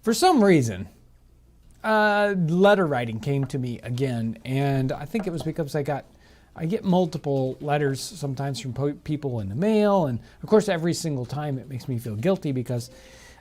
for some reason, letter writing came to me again, and I think it was because I get multiple letters sometimes from people in the mail, and of course every single time it makes me feel guilty because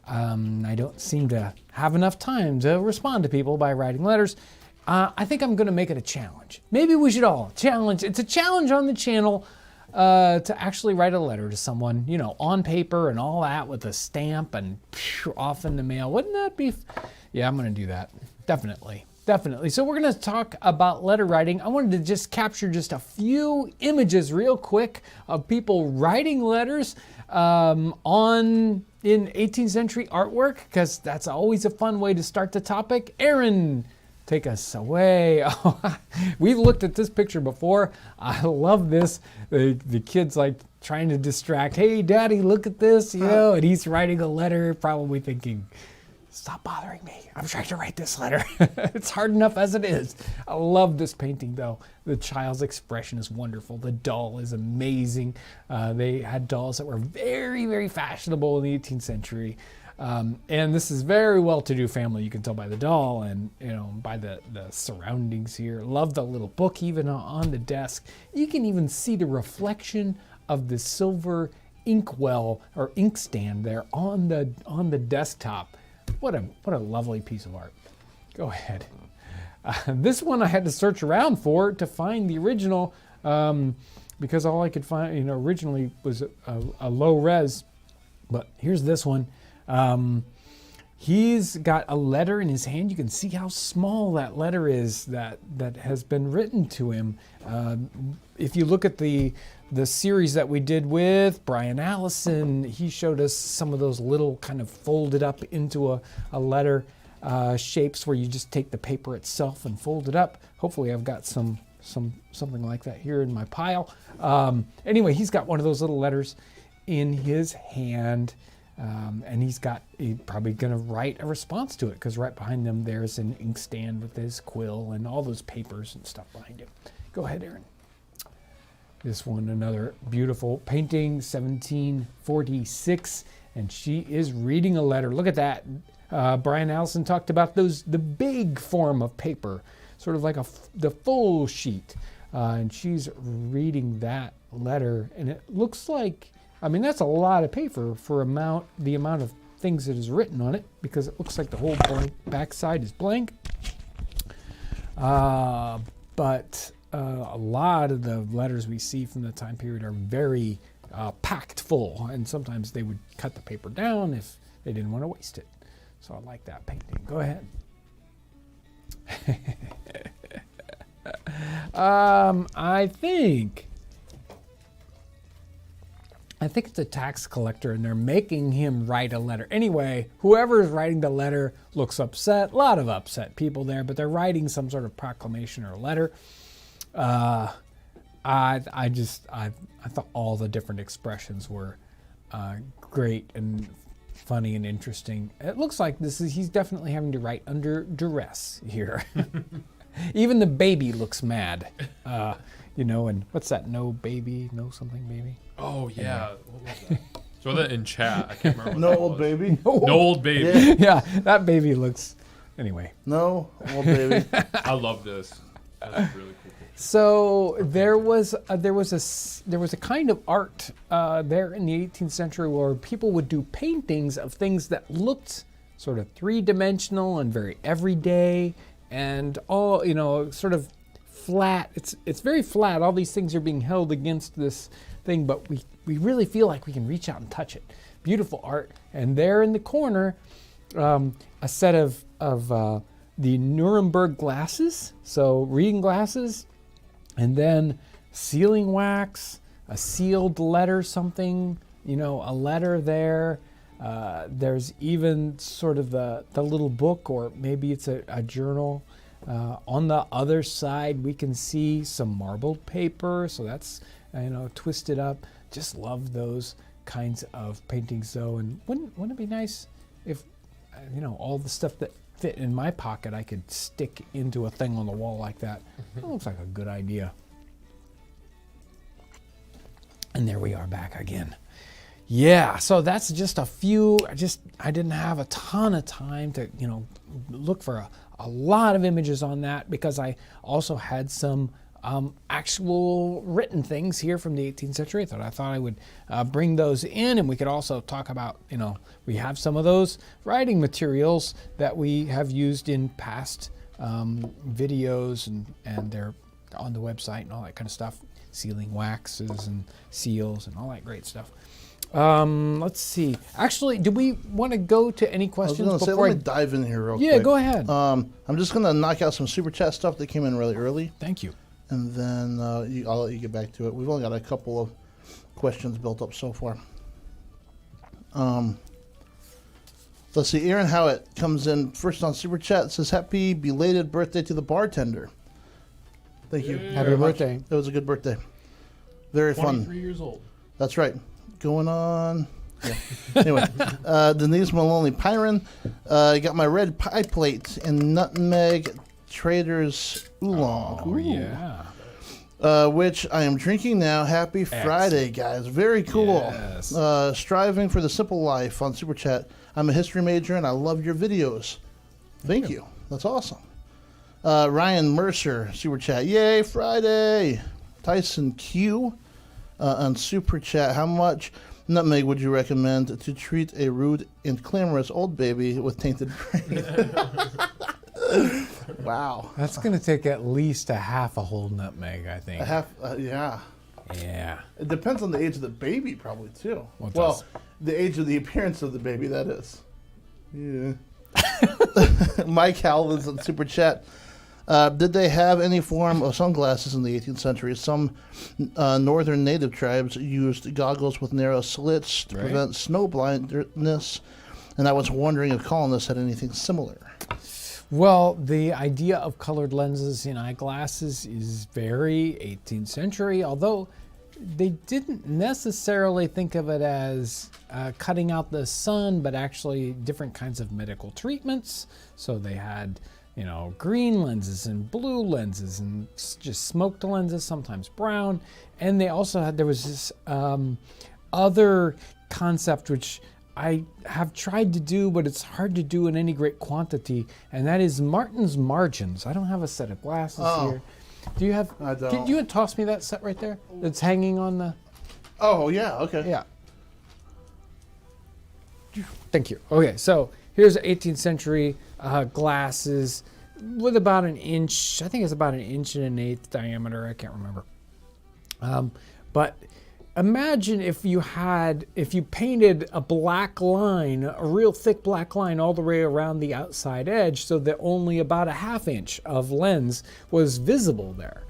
I don't seem to have enough time to respond to people by writing letters. I think I'm going to make it a challenge. Maybe we should all challenge. It's a challenge on the channel to actually write a letter to someone, on paper and all that with a stamp and off in the mail. Wouldn't that be? Yeah, I'm going to do that. Definitely. So we're going to talk about letter writing. I wanted to just capture just a few images real quick of people writing letters in 18th century artwork, because that's always a fun way to start the topic. Aaron, take us away. Oh, we've looked at this picture before. I love this. The kid's like trying to distract. Hey, Daddy, look at this, and he's writing a letter, probably thinking, stop bothering me. I'm trying to write this letter. It's hard enough as it is. I love this painting, though. The child's expression is wonderful. The doll is amazing. They had dolls that were very, very fashionable in the 18th century. And this is very well-to-do family. You can tell by the doll and by the surroundings here. Love the little book even on the desk. You can even see the reflection of the silver inkwell or inkstand there on the desktop. What a lovely piece of art. Go ahead. This one I had to search around to find the original because all I could find originally was a low res. But here's this one. He's got a letter in his hand. You can see how small that letter is that has been written to him. If you look at the series that we did with Brian Allison, he showed us some of those little kind of folded up into a letter shapes where you just take the paper itself and fold it up. Hopefully I've got something like that here in my pile. Anyway, he's got one of those little letters in his hand. And he's probably going to write a response to it, because right behind them there's an inkstand with his quill and all those papers and stuff behind him. Go ahead, Aaron. This one, another beautiful painting, 1746, and she is reading a letter. Look at that. Brian Allison talked about the big form of paper, sort of like the full sheet, and she's reading that letter, and it looks like, that's a lot of paper for the amount of things that is written on it, because it looks like the whole backside is blank. But a lot of the letters we see from the time period are very packed full, and sometimes they would cut the paper down if they didn't want to waste it. So I like that painting. Go ahead. I think it's a tax collector, and they're making him write a letter. Anyway, whoever is writing the letter looks upset. A lot of upset people there, but they're writing some sort of proclamation or letter. I thought all the different expressions were great and funny and interesting. It looks like he's definitely having to write under duress here. Even the baby looks mad. And what's that? No baby, no something baby. Oh yeah. What was that? So that in chat, I can't remember. No old baby. No old baby. Yeah, that baby looks. Anyway. No old baby. I love this. That's really cool. So there was a kind of art there in the 18th century where people would do paintings of things that looked sort of three-dimensional and very everyday, and all sort of flat. It's very flat. All these things are being held against this thing, but we really feel like we can reach out and touch it. Beautiful art. And there in the corner, a set of the Nuremberg glasses, so reading glasses, and then sealing wax, a sealed letter, something, a letter there. There's even sort of the little book, or maybe it's a journal. On the other side, we can see some marbled paper, so that's twisted up. Just love those kinds of paintings, though. And wouldn't it be nice if all the stuff that fit in my pocket I could stick into a thing on the wall like that? That looks like a good idea. And there we are back again. Yeah, so that's just a few. I didn't have a ton of time to look for a lot of images on that, because I also had some actual written things here from the 18th century. I thought I would bring those in, and we could also talk about, we have some of those writing materials that we have used in past videos, and they're on the website and all that kind of stuff. Sealing waxes and seals and all that great stuff. Let's see. Actually, do we want to go to any questions before let me dive in here real quick. Yeah, go ahead. I'm just going to knock out some super chat stuff that came in really early. Thank you. And then I'll let you get back to it. We've only got a couple of questions built up so far. Let's see. Aaron Howitt comes in first on super chat. Says, happy belated birthday to the bartender. Thank you. Happy birthday. It was a good birthday. Very fun. 23 years old. That's right. Going on. Yeah. Anyway, Denise Maloney Pyron. Got my red pie plate and nutmeg Trader's oolong. Oh, Ooh. yeah. Which I am drinking now. Happy Friday, guys. Very cool. Yes. Striving for the simple life on Super Chat. I'm a history major and I love your videos. Thank you. That's awesome. Ryan Mercer, Super Chat. Yay, Friday. Tyson Q on Super Chat. How much nutmeg would you recommend to treat a rude and clamorous old baby with tainted brain? Wow. That's going to take at least a half a whole nutmeg, I think. A half, yeah. Yeah. It depends on the age of the baby, probably, too. Well, Well, the age of the appearance of the baby, that is. Yeah. Mike Halvin's on Super Chat. Did they have any form of sunglasses in the 18th century? Some northern native tribes used goggles with narrow slits to prevent snow blindness, and I was wondering if colonists had anything similar. Well, the idea of colored lenses in eyeglasses is very 18th century, although they didn't necessarily think of it as cutting out the sun, but actually different kinds of medical treatments. So they had, green lenses and blue lenses and just smoked lenses, sometimes brown. And they also had, there was this other concept which I have tried to do, but it's hard to do in any great quantity, and that is Martin's margins. I don't have a set of glasses here. Do you have? I don't. Can you toss me that set right there? That's hanging on the. Oh, yeah, okay. Yeah. Thank you. Okay, so here's 18th century glasses with about an inch. I think it's about an inch and an eighth diameter. I can't remember. But imagine if you painted a black line, a real thick black line all the way around the outside edge, so that only about a half inch of lens was visible there.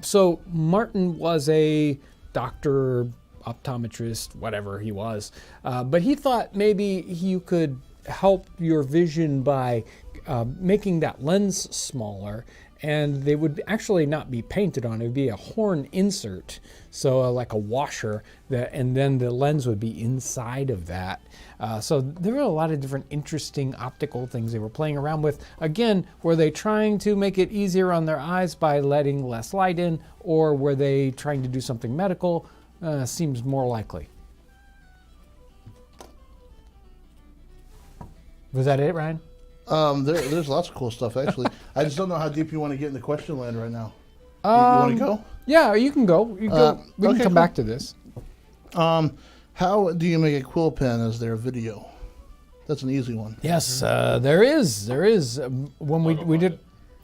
So Martin was a doctor, optometrist, whatever he was, but he thought maybe you could help your vision by making that lens smaller, and they would actually not be painted on. It would be a horn insert, so like a washer, and then the lens would be inside of that. So there were a lot of different interesting optical things they were playing around with. Again, were they trying to make it easier on their eyes by letting less light in, or were they trying to do something medical? Seems more likely. Was that it, Ryan? There's lots of cool stuff, actually. I just don't know how deep you want to get into question land right now. You want to go? Yeah, you can go. We can come back to this. How do you make a quill pen as their video? That's an easy one. Yes, there is. When we did,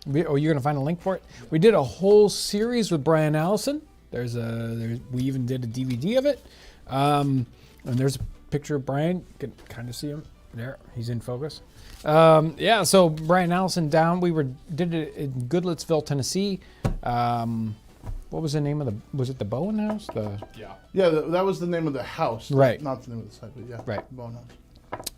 you're going to find a link for it? We did a whole series with Brian Allison. We even did a DVD of it. And there's a picture of Brian. You can kind of see him there. He's in focus. So Brian Allison did it in Goodlettsville, Tennessee. What was the name of was it the Bowen House? Yeah, that was the name of the house. Right. Not the name of the site, but yeah. Right. Bone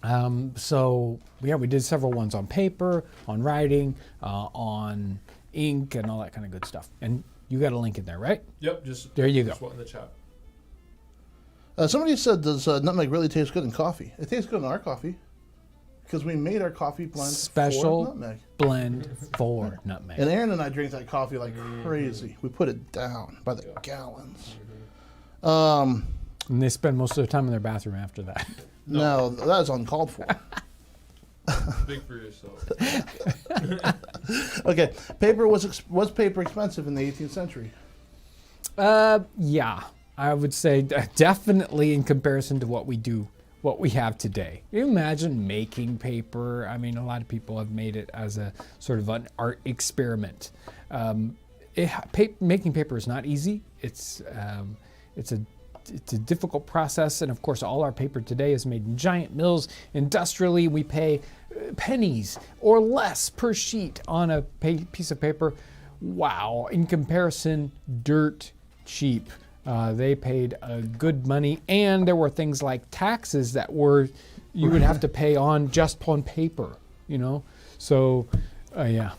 House. We did several ones on paper, on writing, on ink, and all that kind of good stuff. And you got a link in there, right? Yep, just there you go. One in the chat. Somebody said, does nutmeg really taste good in coffee? It tastes good in our coffee. Because we made our coffee blend special for nutmeg. Blend for nutmeg. And Aaron and I drink that coffee like crazy. We put it down by the gallons. And they spend most of their time in their bathroom after that. No, that is uncalled for. Speak for yourself. Okay, paper was paper expensive in the 18th century? Yeah, I would say definitely in comparison to what we have today. Can you imagine making paper? I mean, a lot of people have made it as a sort of an art experiment. Making paper is not easy. It's a difficult process, and of course all our paper today is made in giant mills. Industrially, we pay pennies or less per sheet on a piece of paper. Wow, in comparison, dirt cheap. They paid good money, and there were things like taxes that you would have to pay on just on paper, So, yeah.